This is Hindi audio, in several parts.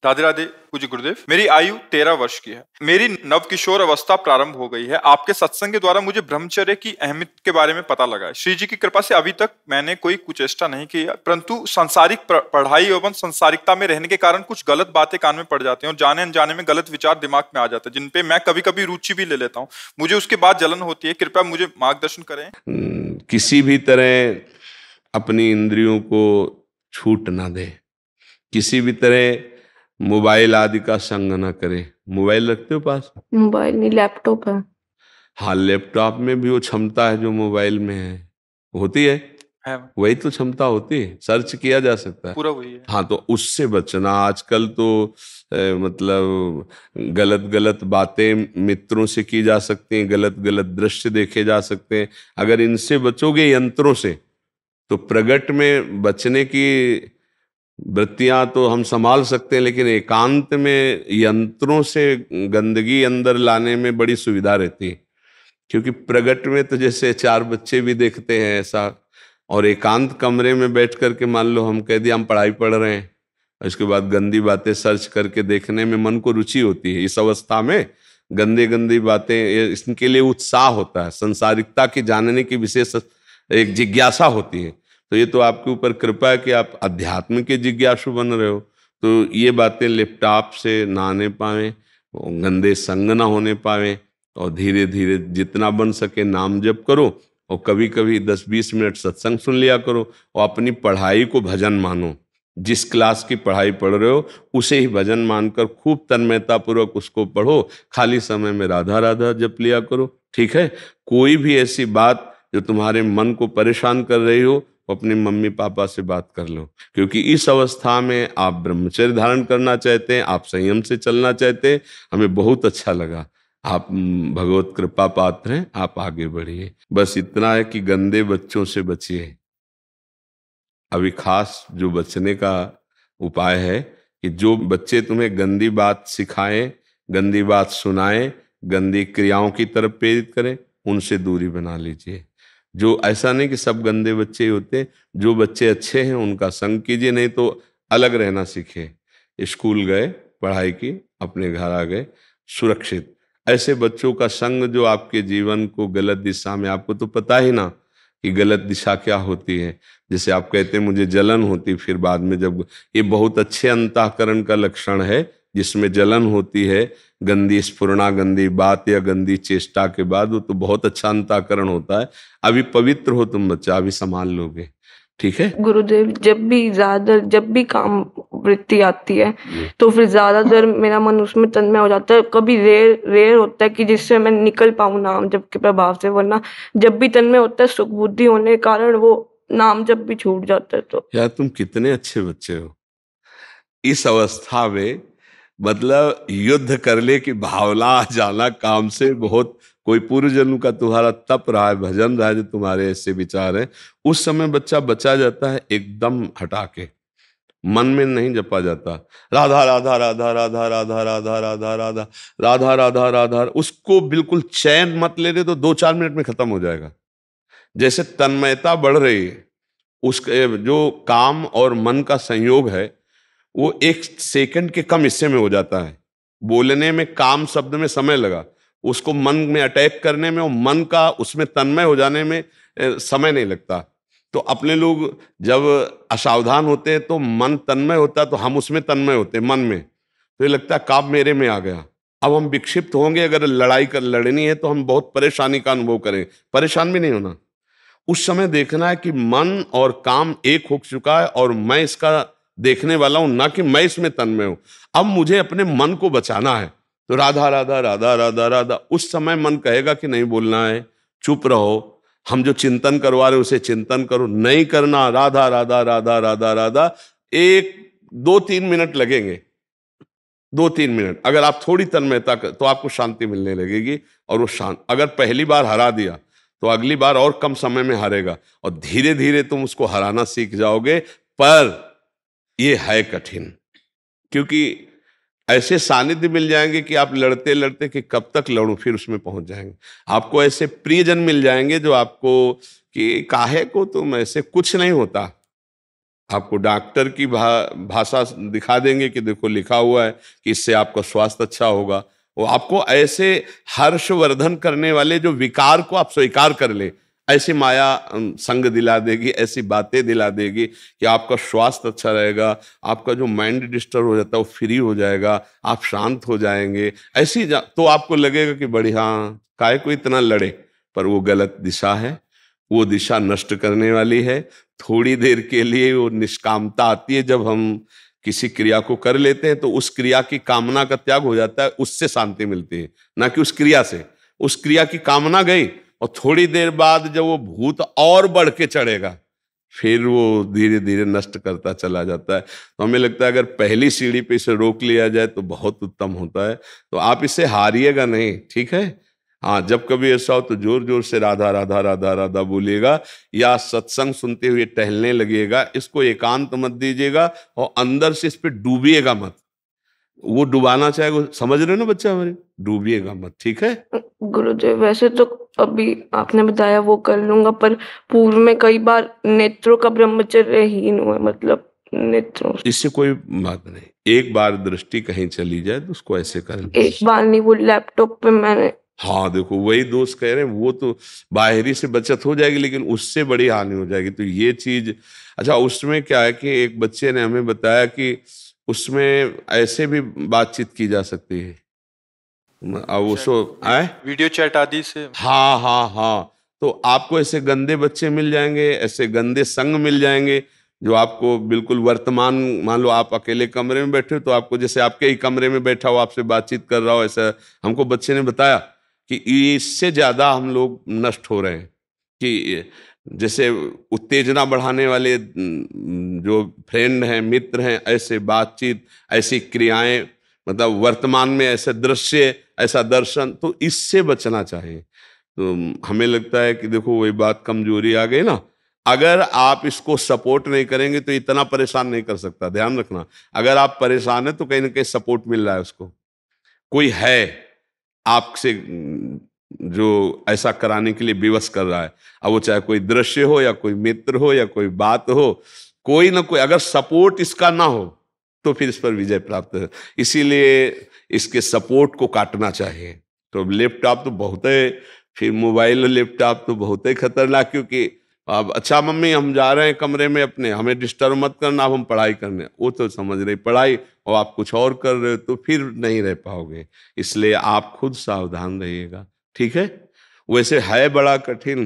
राधे राधे पूज्य गुरुदेव। मेरी आयु 13 वर्ष की है। मेरी नव किशोर अवस्था प्रारंभ हो गई है। आपके सत्संग के द्वारा मुझे ब्रह्मचर्य की अहमियत के बारे में पता लगा है। श्री जी की कृपा से अभी तक मैंने कोई कुचेष्टा नहीं की, परंतु सांसारिक पढ़ाई एवं सांसारिकता में रहने के कारण कुछ गलत बातें कान में पड़ जाती हैं और जाने अनजाने में गलत विचार दिमाग में आ जाते हैं, जिनपे मैं कभी कभी रुचि भी ले लेता हूँ। मुझे उसके बाद जलन होती है। कृपया मुझे मार्गदर्शन करें। किसी भी तरह अपनी इंद्रियों को छूट ना दे, किसी भी तरह मोबाइल आदि का संग ना करे। मोबाइल रखते हो पास? मोबाइल नहीं, लैपटॉप है। हाँ, लैपटॉप में भी वो क्षमता है जो मोबाइल में है, होती है वही तो क्षमता होती है, सर्च किया जा सकता है, पूरा वही है। हाँ, तो उससे बचना। आजकल तो मतलब गलत गलत बातें मित्रों से की जा सकती हैं, गलत गलत दृश्य देखे जा सकते हैं। अगर इनसे बचोगे यंत्रों से, तो प्रगट में बचने की वृत्तियां तो हम संभाल सकते हैं, लेकिन एकांत में यंत्रों से गंदगी अंदर लाने में बड़ी सुविधा रहती है। क्योंकि प्रगट में तो जैसे चार बच्चे भी देखते हैं ऐसा, और एकांत कमरे में बैठ करके मान लो हम कह दिया हम पढ़ाई पढ़ रहे हैं, उसके बाद गंदी बातें सर्च करके देखने में मन को रुचि होती है। इस अवस्था में गंदी गंदी बातें, इसके लिए उत्साह होता है, संसारिकता की जानने की विशेष एक जिज्ञासा होती है। तो ये तो आपके ऊपर कृपा है कि आप अध्यात्म के जिज्ञासु बन रहे हो। तो ये बातें लैपटॉप से ना आने पाए, गंदे संग ना होने पाए, और धीरे धीरे जितना बन सके नाम जप करो, और कभी कभी 10-20 मिनट सत्संग सुन लिया करो, और अपनी पढ़ाई को भजन मानो। जिस क्लास की पढ़ाई पढ़ रहे हो उसे ही भजन मानकर खूब तन्मयता पूर्वक उसको पढ़ो। खाली समय में राधा राधा जप लिया करो, ठीक है। कोई भी ऐसी बात जो तुम्हारे मन को परेशान कर रही हो, अपने मम्मी पापा से बात कर लो, क्योंकि इस अवस्था में आप ब्रह्मचर्य धारण करना चाहते हैं, आप संयम से चलना चाहते हैं। हमें बहुत अच्छा लगा, आप भगवत कृपा पात्र हैं, आप आगे बढ़िए। बस इतना है कि गंदे बच्चों से बचिए। अभी खास जो बचने का उपाय है कि जो बच्चे तुम्हें गंदी बात सिखाएं, गंदी बात सुनाएं, गंदी क्रियाओं की तरफ प्रेरित करें, उनसे दूरी बना लीजिए। जो ऐसा नहीं कि सब गंदे बच्चे ही होते, जो बच्चे अच्छे हैं उनका संग कीजिए, नहीं तो अलग रहना सीखे। स्कूल गए, पढ़ाई की, अपने घर आ गए सुरक्षित। ऐसे बच्चों का संग जो आपके जीवन को गलत दिशा में, आपको तो पता ही ना कि गलत दिशा क्या होती है। जैसे आप कहते हैं मुझे जलन होती, फिर बाद में जब, ये बहुत अच्छे अंतःकरण का लक्षण है जिसमें जलन होती है, गंदी स्फुरणा, गंदी बात या गंदी चेष्टा के बाद, वो तो बहुत अच्छा अंतःकरण होता है। अभी पवित्र हो तुम बच्चा, अभी संभाल लोगे, ठीक है। गुरुदेव, जब भी काम वृत्ति आती है तो फिर ज्यादातर मेरा मन उसमें तन्मय हो जाता है। कभी रेयर रेयर होता है कि जिससे मैं निकल पाऊं नाम जप के प्रभाव से, वरना जब भी तन्मय होता है सुख बुद्धि होने के कारण वो नाम जप भी छूट जाता है। तो यार तुम कितने अच्छे बच्चे हो। इस अवस्था में मतलब युद्ध करने की भावना आ जाना काम से, बहुत कोई पूर्व जन्म का तुम्हारा तप रहा है, भजन रहा है, जो तुम्हारे ऐसे विचार हैं, उस समय बच्चा बचा जाता है एकदम हटा के, मन में नहीं जपा जाता। राधा राधा राधा राधा राधा राधा राधा राधा राधा राधा राधा, उसको बिल्कुल चैन मत ले रहे तो 2-4 मिनट में खत्म हो जाएगा। जैसे तन्मयता बढ़ रही है, उसके जो काम और मन का संयोग है वो 1 सेकंड के कम हिस्से में हो जाता है। बोलने में काम शब्द में समय लगा, उसको मन में अटैक करने में और मन का उसमें तन्मय हो जाने में समय नहीं लगता। तो अपने लोग जब असावधान होते हैं तो मन तन्मय होता है, तो हम उसमें तन्मय होते हैं मन में, तो ये लगता है काम मेरे में आ गया। अब हम विक्षिप्त होंगे, अगर लड़नी है तो हम बहुत परेशानी का अनुभव करें। परेशान भी नहीं होना, उस समय देखना है कि मन और काम एक हो चुका है और मैं इसका देखने वाला हूं, ना कि मैं इसमें तन्मय हूं। अब मुझे अपने मन को बचाना है, तो राधा राधा राधा राधा राधा। उस समय मन कहेगा कि नहीं बोलना है, चुप रहो, हम जो चिंतन करवा रहे उसे चिंतन करो, नहीं करना, राधा राधा राधा राधा राधा। 1-2-3 मिनट लगेंगे, 2-3 मिनट अगर आप थोड़ी तन्मयता तो आपको शांति मिलने लगेगी। और वो शांत, अगर पहली बार हरा दिया तो अगली बार और कम समय में हारेगा, और धीरे धीरे तुम उसको हराना सीख जाओगे। पर ये है कठिन, क्योंकि ऐसे सानिध्य मिल जाएंगे कि आप लड़ते लड़ते कि कब तक लड़ूं, फिर उसमें पहुंच जाएंगे। आपको ऐसे प्रियजन मिल जाएंगे जो आपको कि काहे को तुम ऐसे, कुछ नहीं होता, आपको डॉक्टर की भाषा दिखा देंगे कि देखो लिखा हुआ है कि इससे आपका स्वास्थ्य अच्छा होगा। वो आपको ऐसे हर्षवर्धन करने वाले जो विकार को आप स्वीकार कर ले, ऐसी माया संग दिला देगी, ऐसी बातें दिला देगी कि आपका स्वास्थ्य अच्छा रहेगा, आपका जो माइंड डिस्टर्ब हो जाता है वो फ्री हो जाएगा, आप शांत हो जाएंगे। ऐसी तो आपको लगेगा कि बड़ी, हाँ काहे को इतना लड़े, पर वो गलत दिशा है, वो दिशा नष्ट करने वाली है। थोड़ी देर के लिए वो निष्कामता आती है, जब हम किसी क्रिया को कर लेते हैं तो उस क्रिया की कामना का त्याग हो जाता है, उससे शांति मिलती है, ना कि उस क्रिया से। उस क्रिया की कामना गई और थोड़ी देर बाद जब वो भूत और बढ़ के चढ़ेगा, फिर वो धीरे धीरे नष्ट करता चला जाता है। तो हमें लगता है अगर पहली सीढ़ी पे इसे रोक लिया जाए तो बहुत उत्तम होता है। तो आप इसे हारिएगा नहीं, ठीक है। हाँ, जब कभी ऐसा हो तो जोर जोर से राधा राधा राधा राधा बोलिएगा, या सत्संग सुनते हुए टहलने लगिएगा। इसको एकांत मत दीजिएगा और अंदर से इस पे डूबिएगा मत। वो डुबाना चाहे, वो समझ रहे हो ना बच्चा हमारे, डूबिएगा मत, ठीक है। गुरुदेव, वैसे तो अभी आपने बताया वो कर लूंगा, पर पूर्व में कई बार नेत्रों का ब्रह्मचर्यहीन हुआ, मतलब नेत्रों। इससे कोई बात नहीं, एक बार दृष्टि कहीं चली जाए तो उसको ऐसे कर, एक बार नहीं, वो लैपटॉप पे मैंने। हाँ देखो, वही दोस्त कह रहे हैं, वो तो बाहरी से बचत हो जाएगी लेकिन उससे बड़ी हानि हो जाएगी। तो ये चीज, अच्छा उसमें क्या है कि एक बच्चे ने हमें बताया कि उसमें ऐसे भी बातचीत की जा सकती है। अब उसको आए वीडियो चैट आदि से। हाँ हाँ हाँ, तो आपको ऐसे गंदे बच्चे मिल जाएंगे, ऐसे गंदे संग मिल जाएंगे जो आपको बिल्कुल वर्तमान, मान लो आप अकेले कमरे में बैठे हो तो आपको जैसे आपके ही कमरे में बैठा हो आपसे बातचीत कर रहा हो, ऐसा हमको बच्चे ने बताया कि इससे ज्यादा हम लोग नष्ट हो रहे हैं। कि जैसे उत्तेजना बढ़ाने वाले जो फ्रेंड हैं, मित्र हैं, ऐसे बातचीत, ऐसी क्रियाएं, मतलब वर्तमान में ऐसे दृश्य, ऐसा दर्शन, तो इससे बचना चाहिए। तो हमें लगता है कि देखो वही बात, कमजोरी आ गई ना। अगर आप इसको सपोर्ट नहीं करेंगे तो इतना परेशान नहीं कर सकता, ध्यान रखना। अगर आप परेशान है तो कहीं ना कहीं सपोर्ट मिल रहा है उसको, कोई है आपसे जो ऐसा कराने के लिए विवश कर रहा है। अब वो चाहे कोई दृश्य हो या कोई मित्र हो या कोई बात हो, कोई ना कोई, अगर सपोर्ट इसका ना हो तो फिर इस पर विजय प्राप्त है। इसीलिए इसके सपोर्ट को काटना चाहिए। तो लैपटॉप तो बहुत है, फिर मोबाइल और लैपटॉप तो बहुत ही खतरनाक, क्योंकि अब अच्छा मम्मी हम जा रहे हैं कमरे में अपने, हमें डिस्टर्ब मत करना, अब हम पढ़ाई करने, वो तो समझ रही पढ़ाई और आप कुछ और कर रहे हो, तो फिर नहीं रह पाओगे। इसलिए आप खुद सावधान रहिएगा, ठीक है। वैसे है बड़ा कठिन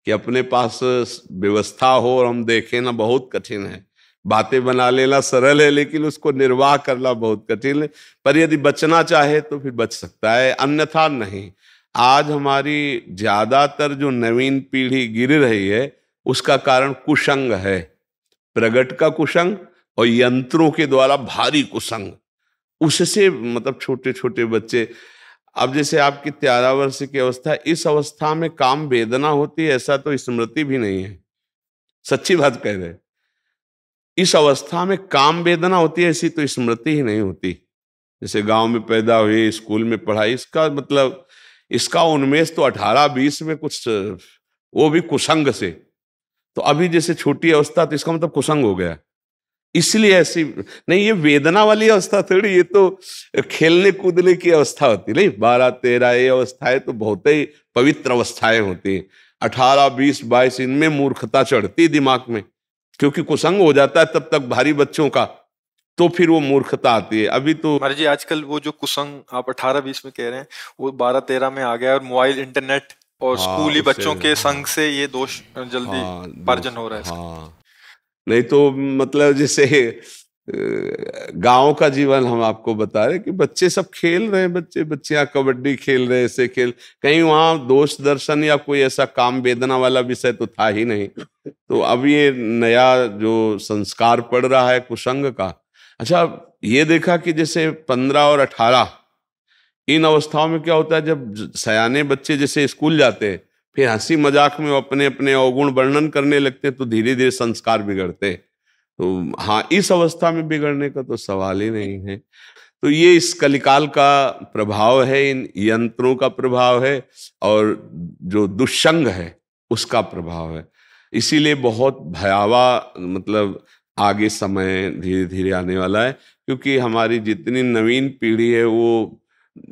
कि अपने पास व्यवस्था हो और हम देखें ना, बहुत कठिन है। बातें बना लेना सरल है लेकिन उसको निर्वाह करना बहुत कठिन है। पर यदि बचना चाहे तो फिर बच सकता है, अन्यथा नहीं। आज हमारी ज्यादातर जो नवीन पीढ़ी गिर रही है उसका कारण कुसंग है, प्रगट का कुसंग और यंत्रों के द्वारा भारी कुसंग। उससे मतलब छोटे छोटे बच्चे, अब जैसे आपकी 13 वर्ष की अवस्था, इस अवस्था में काम वेदना होती है ऐसा तो स्मृति भी नहीं है, सच्ची बात कह रहे। इस अवस्था में काम वेदना होती है ऐसी तो स्मृति ही नहीं होती। जैसे गांव में पैदा हुई, स्कूल में पढ़ाई, इसका मतलब इसका उन्मेष तो 18-20 में कुछ, वो भी कुसंग से। तो अभी जैसे छोटी अवस्था तो इसका मतलब कुसंग हो गया, इसलिए ऐसी नहीं। ये वेदना वाली अवस्था थोड़ी, ये तो खेलने कूदने की अवस्था होती नहीं। 12-13 ये अवस्थाएं तो बहुत ही पवित्र अवस्थाएं होती हैं। 18-20-22 इनमें मूर्खता चढ़ती दिमाग में, क्योंकि कुसंग हो जाता है तब तक भारी बच्चों का, तो फिर वो मूर्खता आती है। अभी तो महाराज जी आजकल वो जो कुसंग आप 18-20 में कह रहे हैं वो 12-13 में आ गया, और मोबाइल, इंटरनेट और स्कूली बच्चों के संग से ये दोष जल्दी पार्जन हो रहा है। हाँ, नहीं तो मतलब जैसे गांव का जीवन हम आपको बता रहे कि बच्चे सब खेल रहे हैं, बच्चे बच्चियां कबड्डी खेल रहे, ऐसे खेल, कहीं वहां दोष दर्शन या कोई ऐसा काम वेदना वाला विषय तो था ही नहीं। तो अब ये नया जो संस्कार पड़ रहा है कुसंग का। अच्छा, ये देखा कि जैसे 15 और 18 इन अवस्थाओं में क्या होता है, जब सयाने बच्चे जैसे स्कूल जाते हैं, फिर हंसी मजाक में अपने अपने अवगुण वर्णन करने लगते हैं, तो धीरे धीरे संस्कार बिगड़ते हैं। तो हाँ, इस अवस्था में बिगड़ने का तो सवाल ही नहीं है। तो ये इस कलिकाल का प्रभाव है, इन यंत्रों का प्रभाव है, और जो दुष्संग है उसका प्रभाव है। इसीलिए बहुत भयावह मतलब आगे समय धीरे धीरे आने वाला है, क्योंकि हमारी जितनी नवीन पीढ़ी है वो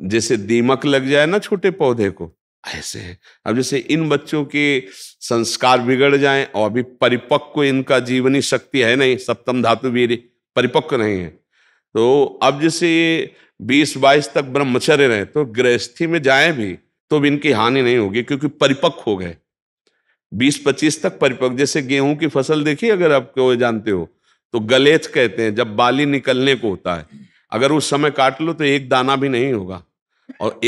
जैसे दीमक लग जाए ना छोटे पौधे को, ऐसे है। अब जैसे इन बच्चों के संस्कार बिगड़ जाएं और अभी परिपक्व इनका जीवनी शक्ति है नहीं, सप्तम धातु वीर्य परिपक्व नहीं है, तो अब जैसे 20-22 तक ब्रह्मचर्य रहे तो गृहस्थी में जाएं भी तो भी इनकी हानि नहीं होगी, क्योंकि परिपक्व हो गए 20-25 तक परिपक्व। जैसे गेहूं की फसल देखिए, अगर आप जानते हो, तो गलेथ कहते हैं, जब बाली निकलने को होता है, अगर उस समय काट लो तो एक दाना भी नहीं होगा, और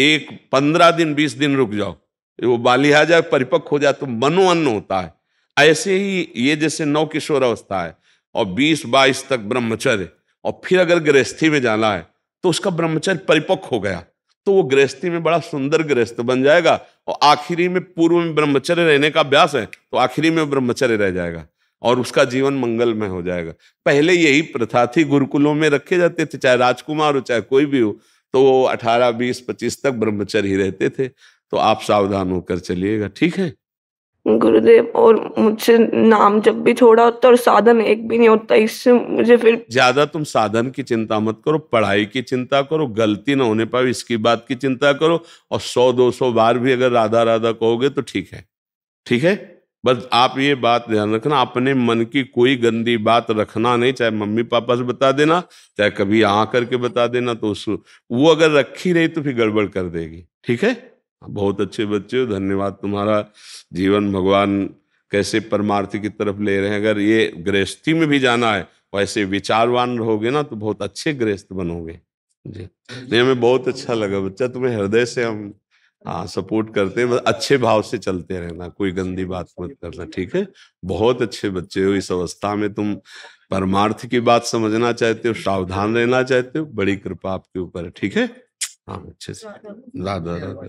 15 दिन 20 दिन रुक जाओ, वो बाली आ जाए परिपक्व हो जाए तो मनोअन्न होता है। ऐसे ही ये जैसे नव किशोर अवस्था है और 20-22 तक ब्रह्मचर्य, और फिर अगर गृहस्थी में जाना है तो उसका ब्रह्मचर्य परिपक्व हो गया तो वो गृहस्थी में बड़ा सुंदर गृहस्थ बन जाएगा, और आखिरी में पूर्व में ब्रह्मचर्य रहने का अभ्यास है तो आखिरी में ब्रह्मचर्य रह जाएगा और उसका जीवन मंगलमय हो जाएगा। पहले यही प्रथा थी, गुरुकुलों में रखे जाते थे, चाहे राजकुमार हो चाहे कोई भी हो, तो वो 18, 20, 25 तक ब्रह्मचर्य ही रहते थे। तो आप सावधान होकर चलिएगा, ठीक है गुरुदेव। और मुझसे नाम जब भी छोड़ा होता है और साधन एक भी नहीं होता, इससे मुझे फिर ज्यादा तुम साधन की चिंता मत करो, पढ़ाई की चिंता करो, गलती ना होने पाए इसकी बात की चिंता करो, और 100-200 बार भी अगर राधा राधा कहोगे तो ठीक है, ठीक है। बस आप ये बात ध्यान रखना, अपने मन की कोई गंदी बात रखना नहीं, चाहे मम्मी पापा से बता देना, चाहे कभी यहाँ करके बता देना, तो वो अगर रखी रही तो फिर गड़बड़ कर देगी, ठीक है। बहुत अच्छे बच्चे हो, धन्यवाद तुम्हारा। जीवन भगवान कैसे परमार्थ की तरफ ले रहे हैं। अगर ये गृहस्थी में भी जाना है, वैसे विचारवान रहोगे ना तो बहुत अच्छे गृहस्थ बनोगे जी। नहीं, हमें बहुत अच्छा लगा बच्चा, तुम्हें हृदय से हम सपोर्ट करते हैं, बस अच्छे भाव से चलते रहना, कोई गंदी बात मत करना, ठीक है। बहुत अच्छे बच्चे हो, इस अवस्था में तुम परमार्थ की बात समझना चाहते हो, सावधान रहना चाहते हो, बड़ी कृपा आपके ऊपर है, ठीक है। हाँ, अच्छे से राधा राधा।